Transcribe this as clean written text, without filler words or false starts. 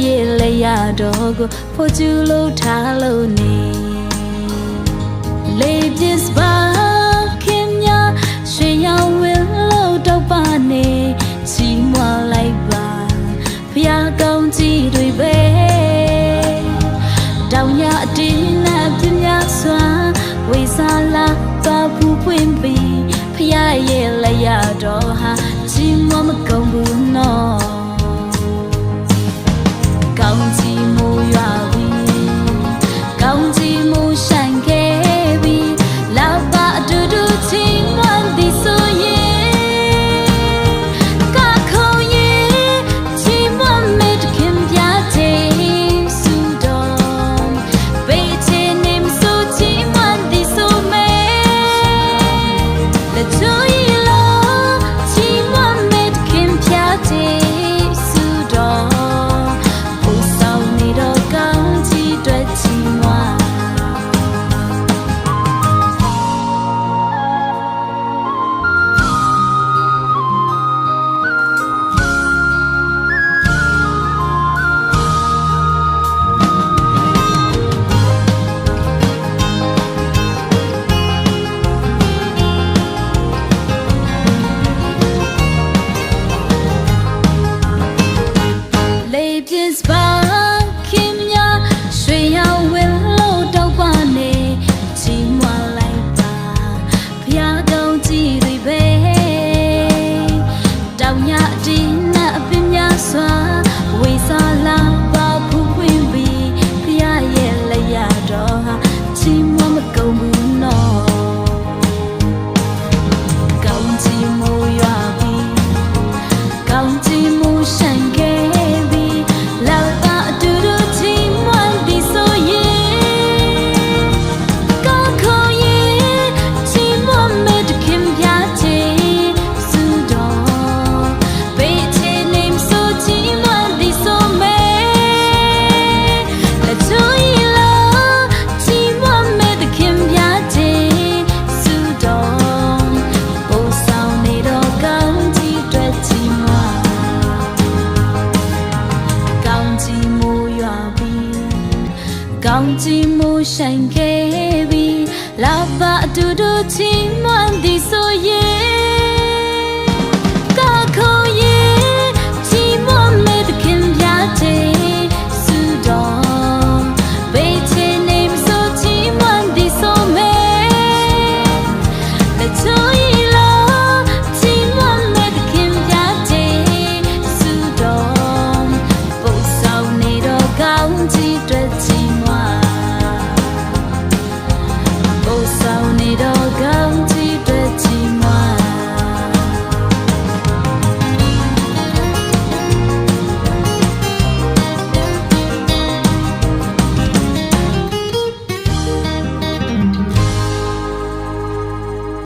ရဲ့လေရတော့ကိုဖို့ကျူလို့ထားလို့နေလေပြစ်ပါခင်ညာရွှေရောင်ဝင်းလို့တော့ပါနေချီးမွမ်းလိုက်ပါဖျားကောင်းကြီးတွေပဲတောင်ရအတင်းနဲ့ပြင်းများစွာဝေစားလာတော့ဘူးပွင့်ပြီးဖျားရဲ့လေရတော့ဟာချီးမွမ်းမကုန်ဘူးနော်ကောင်းကြီးမူရွာပြီးကောင်းကြီးမူဆိုင်ခဲ့ပြီးလောက်ပါအတူတူချီးမွမ်းသည်ဆိုရင်ကခုံရင်ချီးမွမ်းမေတ္တခင်ပြတဲ့စုတော်ဘေးချင်နေမဆိုချီးမွမ်းသည်ဆိုမဲလက်ချူရီလို့ချီးမွမ်းမေတ္တခင်ပြတဲ့စုတော်ကောင်းကြီးမူဆိုင်ခဲ့ပြီးလာပါအတူတူချီးမွမ်းသည်ဆိုရင်